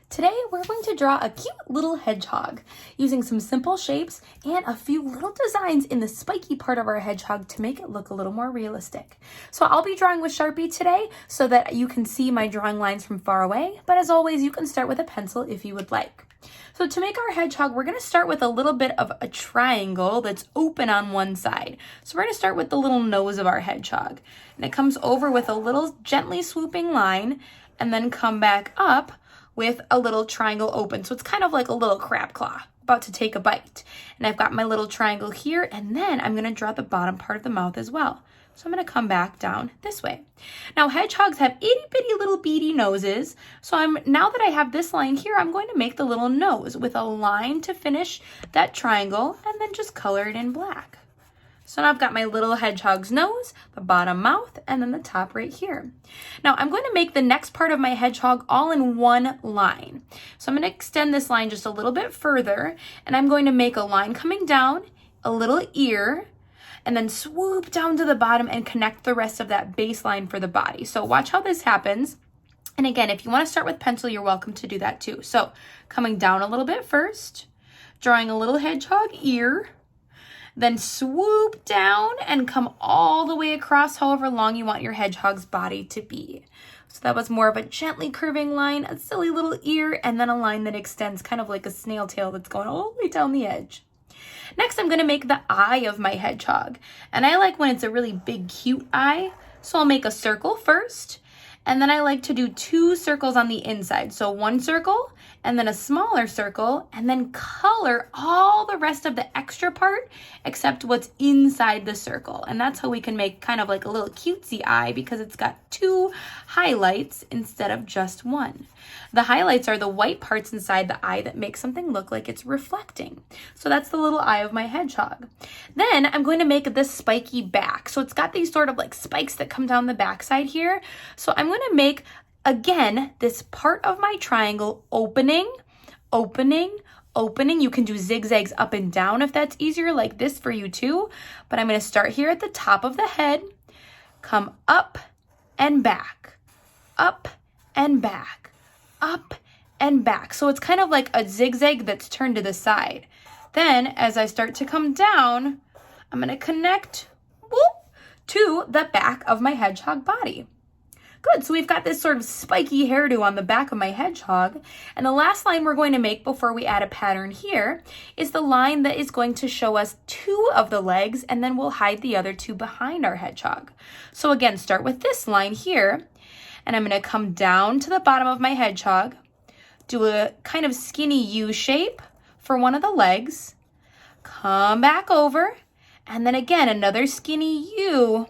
Today we're going to draw a cute little hedgehog using some simple shapes and a few little designs in the spiky part of our hedgehog to make it look a little more realistic. So I'll be drawing with Sharpie today so that you can see my drawing lines from far away, but as always you can start with a pencil if you would like. So to make our hedgehog, we're going to start with a little bit of a triangle that's open on one side. So we're going to start with the little nose of our hedgehog. And it comes over with a little gently swooping line and then come back up with a little triangle open. So it's kind of like a little crab claw about to take a bite. And I've got my little triangle here, and then I'm going to draw the bottom part of the mouth as well. So I'm going to come back down this way. Now hedgehogs have itty bitty little beady noses. So now that I have this line here, I'm going to make the little nose with a line to finish that triangle and then just color it in black. So now I've got my little hedgehog's nose, the bottom mouth, and then the top right here. Now I'm going to make the next part of my hedgehog all in one line. So I'm going to extend this line just a little bit further, and I'm going to make a line coming down, a little ear, and then swoop down to the bottom and connect the rest of that baseline for the body. So watch how this happens. And again, if you want to start with pencil, you're welcome to do that too. So coming down a little bit first, drawing a little hedgehog ear, then swoop down and come all the way across however long you want your hedgehog's body to be. So that was more of a gently curving line, a silly little ear, and then a line that extends kind of like a snail tail that's going all the way down the edge. Next, I'm going to make the eye of my hedgehog. And I like when it's a really big, cute eye. So I'll make a circle first. And then I like to do 2 circles on the inside. So 1 circle and then a smaller circle, and then color all the rest of the extra part except what's inside the circle. And that's how we can make kind of like a little cutesy eye because it's got 2 highlights instead of just 1. The highlights are the white parts inside the eye that make something look like it's reflecting. So that's the little eye of my hedgehog. Then I'm going to make this spiky back. So it's got these sort of like spikes that come down the backside here. So I'm going to make, again, this part of my triangle opening, opening, opening. You can do zigzags up and down if that's easier, like this for you too. But I'm going to start here at the top of the head, come up and back, up and back, up and back. So it's kind of like a zigzag that's turned to the side. Then as I start to come down, I'm going to connect to the back of my hedgehog body. Good, so we've got this sort of spiky hairdo on the back of my hedgehog. And the last line we're going to make before we add a pattern here is the line that is going to show us 2 of the legs, and then we'll hide the other 2 behind our hedgehog. So again, start with this line here, and I'm going to come down to the bottom of my hedgehog, do a kind of skinny U shape for one of the legs, come back over, and then again, another skinny U,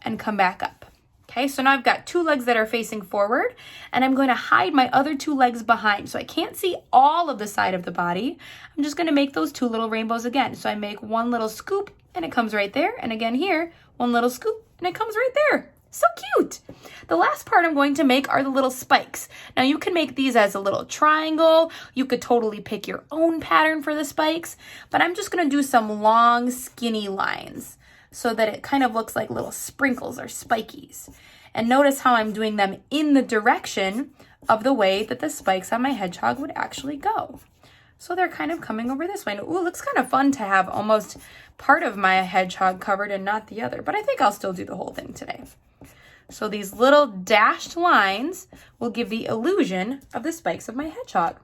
and come back up. Okay, so now I've got 2 legs that are facing forward, and I'm going to hide my other 2 legs behind. So I can't see all of the side of the body. I'm just going to make those 2 little rainbows again. So I make 1 little scoop, and it comes right there. And again here, 1 little scoop, and it comes right there. So cute. The last part I'm going to make are the little spikes. Now you can make these as a little triangle. You could totally pick your own pattern for the spikes, but I'm just going to do some long, skinny lines so that it kind of looks like little sprinkles or spikies. And notice how I'm doing them in the direction of the way that the spikes on my hedgehog would actually go. So they're kind of coming over this way. And ooh, it looks kind of fun to have almost part of my hedgehog covered and not the other, but I think I'll still do the whole thing today. So these little dashed lines will give the illusion of the spikes of my hedgehog.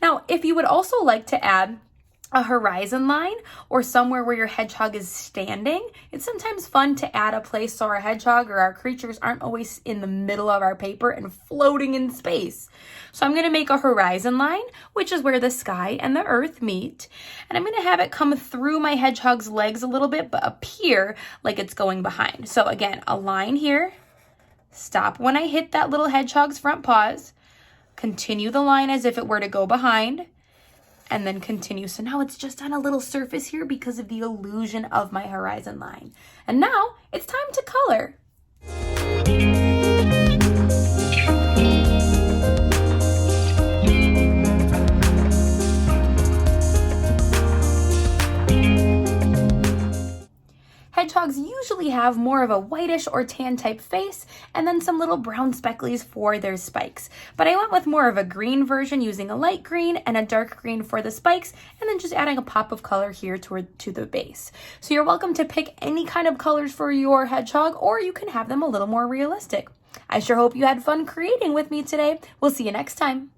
Now, if you would also like to add a horizon line or somewhere where your hedgehog is standing, it's sometimes fun to add a place so our hedgehog or our creatures aren't always in the middle of our paper and floating in space. So I'm going to make a horizon line, which is where the sky and the earth meet. And I'm going to have it come through my hedgehog's legs a little bit, but appear like it's going behind. So again, a line here, stop when I hit that little hedgehog's front paws, continue the line as if it were to go behind, and then continue. So now it's just on a little surface here because of the illusion of my horizon line. And now it's time to color. Hedgehogs usually usually have more of a whitish or tan type face and then some little brown specklies for their spikes. But I went with more of a green version using a light green and a dark green for the spikes, and then just adding a pop of color here to the base. So you're welcome to pick any kind of colors for your hedgehog, or you can have them a little more realistic. I sure hope you had fun creating with me today. We'll see you next time.